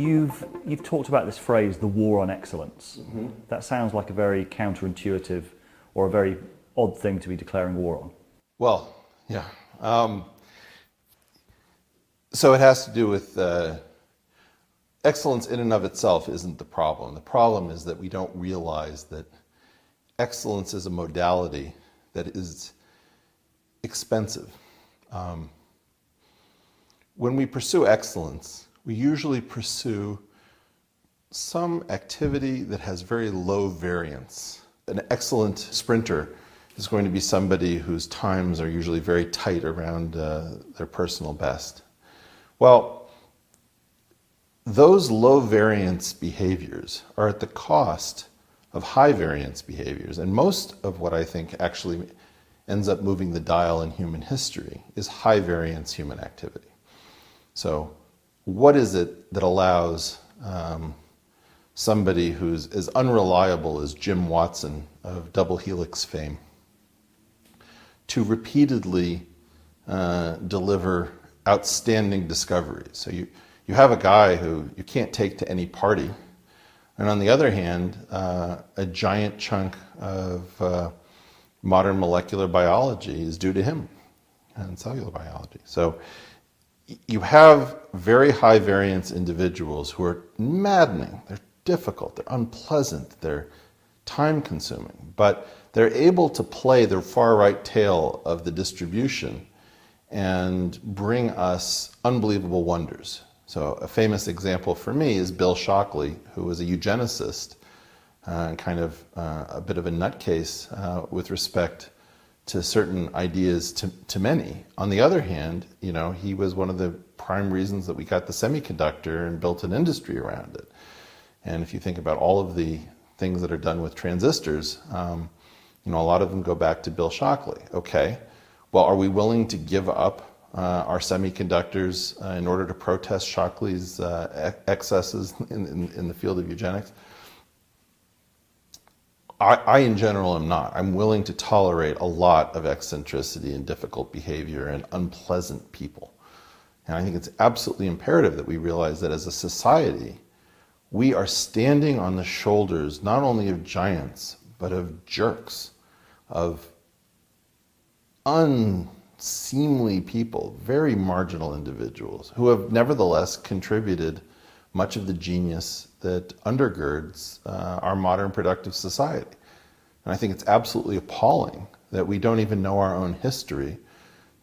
You've talked about this phrase, the war on excellence. Mm-hmm. That sounds like a very counterintuitive or a very odd thing to be declaring war on. Well, yeah. So it has to do with excellence in and of itself isn't the problem. The problem is that we don't realize that excellence is a modality that is expensive. When we pursue excellence, we usually pursue some activity that has very low variance. An excellent sprinter is going to be somebody whose times are usually very tight around their personal best. Well, those low variance behaviors are at the cost of high variance behaviors. And most of what I think actually ends up moving the dial in human history is high variance human activity. So what is it that allows somebody who's as unreliable as Jim Watson of double helix fame to repeatedly deliver outstanding discoveries? So you have a guy who you can't take to any party, and on the other hand, a giant chunk of modern molecular biology is due to him, and cellular biology. So you have very high variance individuals who are maddening, they're difficult, they're unpleasant, they're time consuming, but they're able to play the far right tail of the distribution and bring us unbelievable wonders. So a famous example for me is Bill Shockley, who was a eugenicist and kind of a bit of a nutcase with respect to certain ideas to many. On the other hand, he was one of the prime reasons that we got the semiconductor and built an industry around it. And if you think about all of the things that are done with transistors, a lot of them go back to Bill Shockley. Okay, well, are we willing to give up our semiconductors in order to protest Shockley's excesses in the field of eugenics? I, in general, am not. I'm willing to tolerate a lot of eccentricity and difficult behavior and unpleasant people. And I think it's absolutely imperative that we realize that as a society, we are standing on the shoulders not only of giants, but of jerks, of unseemly people, very marginal individuals who have nevertheless contributed much of the genius that undergirds our modern productive society. And I think it's absolutely appalling that we don't even know our own history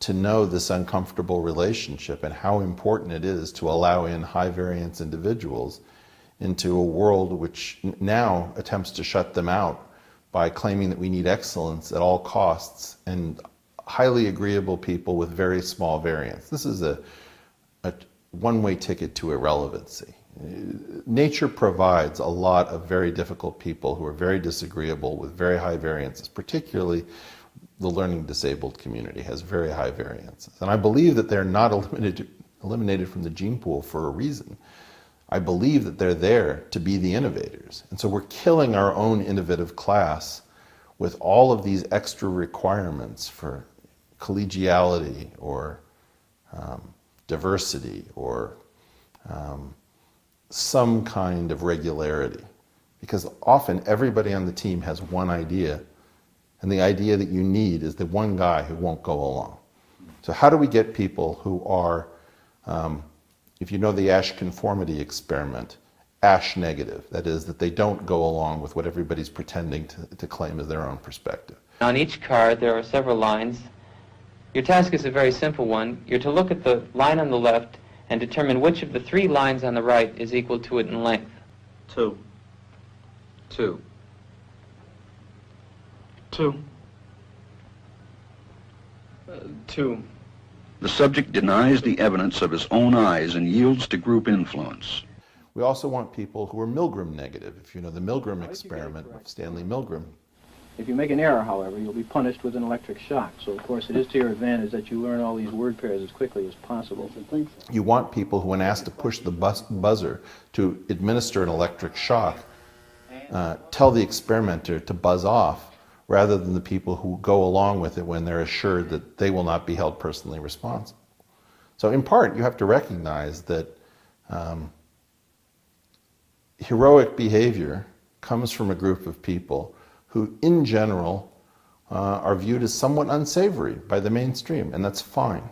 to know this uncomfortable relationship and how important it is to allow in high variance individuals into a world which now attempts to shut them out by claiming that we need excellence at all costs and highly agreeable people with very small variance. This is a one-way ticket to irrelevancy. Nature provides a lot of very difficult people who are very disagreeable with very high variances, particularly the learning disabled community has very high variances. And I believe that they're not eliminated from the gene pool for a reason. I believe that they're there to be the innovators. And so we're killing our own innovative class with all of these extra requirements for collegiality or diversity or some kind of regularity. Because often everybody on the team has one idea, and the idea that you need is the one guy who won't go along. So how do we get people who are, if you know the Ash conformity experiment, Ash negative, that is, that they don't go along with what everybody's pretending to claim as their own perspective. On each card there are several lines. Your task is a very simple one. You're to look at the line on the left and determine which of the three lines on the right is equal to it in length. 2. 2. 2. 2. The subject denies the evidence of his own eyes and yields to group influence. We also want people who are Milgram negative. If you know the Milgram experiment of Stanley Milgram. If you make an error, however, you'll be punished with an electric shock. So, of course, it is to your advantage that you learn all these word pairs as quickly as possible. You want people who, when asked to push the buzzer to administer an electric shock, tell the experimenter to buzz off, rather than the people who go along with it when they're assured that they will not be held personally responsible. So in part, you have to recognize that heroic behavior comes from a group of people who, in general, are viewed as somewhat unsavory by the mainstream, and that's fine.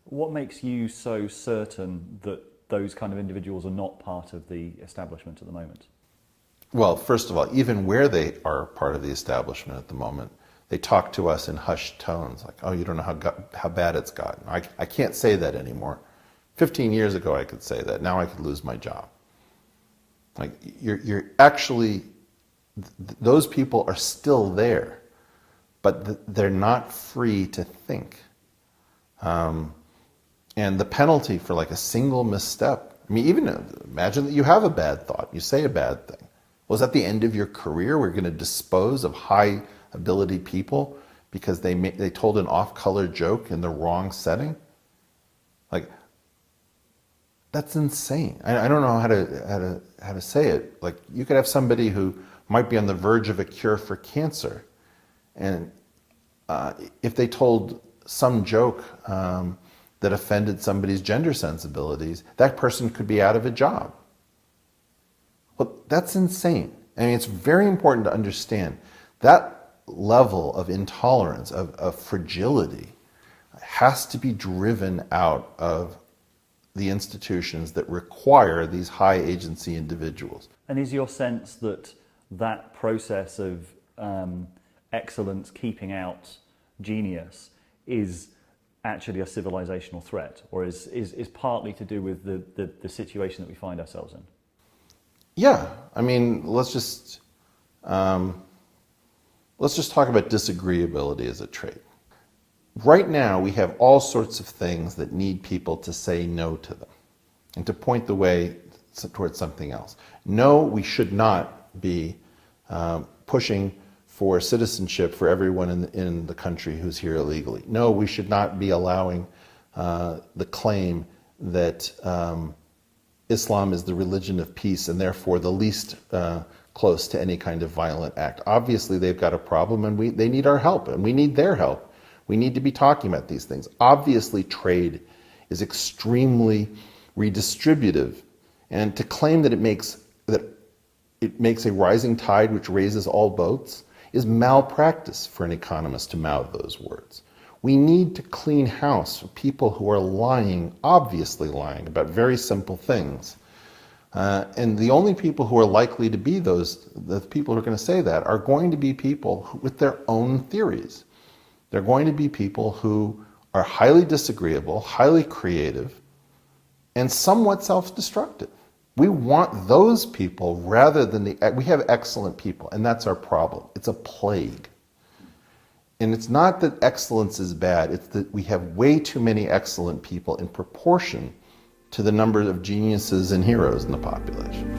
What makes you so certain that those kind of individuals are not part of the establishment at the moment? Well, first of all, even where they are part of the establishment at the moment, they talk to us in hushed tones, like, oh, you don't know how bad it's gotten. I can't say that anymore. 15 years ago I could say that. Now I could lose my job. Like, you're actually, those people are still there, but they're not free to think. And the penalty for like a single misstep, I mean, even imagine that you have a bad thought, you say a bad thing. Was that the end of your career? We're going to dispose of high ability people because they told an off-color joke in the wrong setting? Like, that's insane. I don't know how to say it. Like, you could have somebody who might be on the verge of a cure for cancer, and if they told some joke that offended somebody's gender sensibilities, that person could be out of a job. Well, that's insane. I mean, it's very important to understand that level of intolerance, of fragility, has to be driven out of the institutions that require these high agency individuals. And is your sense that that process of excellence keeping out genius is actually a civilizational threat, or is partly to do with the situation that we find ourselves in? Yeah, I mean, let's just talk about disagreeability as a trait. Right now, we have all sorts of things that need people to say no to them and to point the way towards something else. No, we should not be pushing for citizenship for everyone in the country who's here illegally. No, we should not be allowing the claim that Islam is the religion of peace and therefore the least close to any kind of violent act. Obviously, they've got a problem and they need our help and we need their help. We need to be talking about these things. Obviously, trade is extremely redistributive, and to claim that it makes a rising tide which raises all boats is malpractice for an economist to mouth those words. We need to clean house for people who are lying, obviously lying, about very simple things. And the only people who are likely to be the people who are going to say that are going to be people with their own theories. They're going to be people who are highly disagreeable, highly creative, and somewhat self-destructive. We want those people rather than we have excellent people, and that's our problem. It's a plague. And it's not that excellence is bad, it's that we have way too many excellent people in proportion to the number of geniuses and heroes in the population.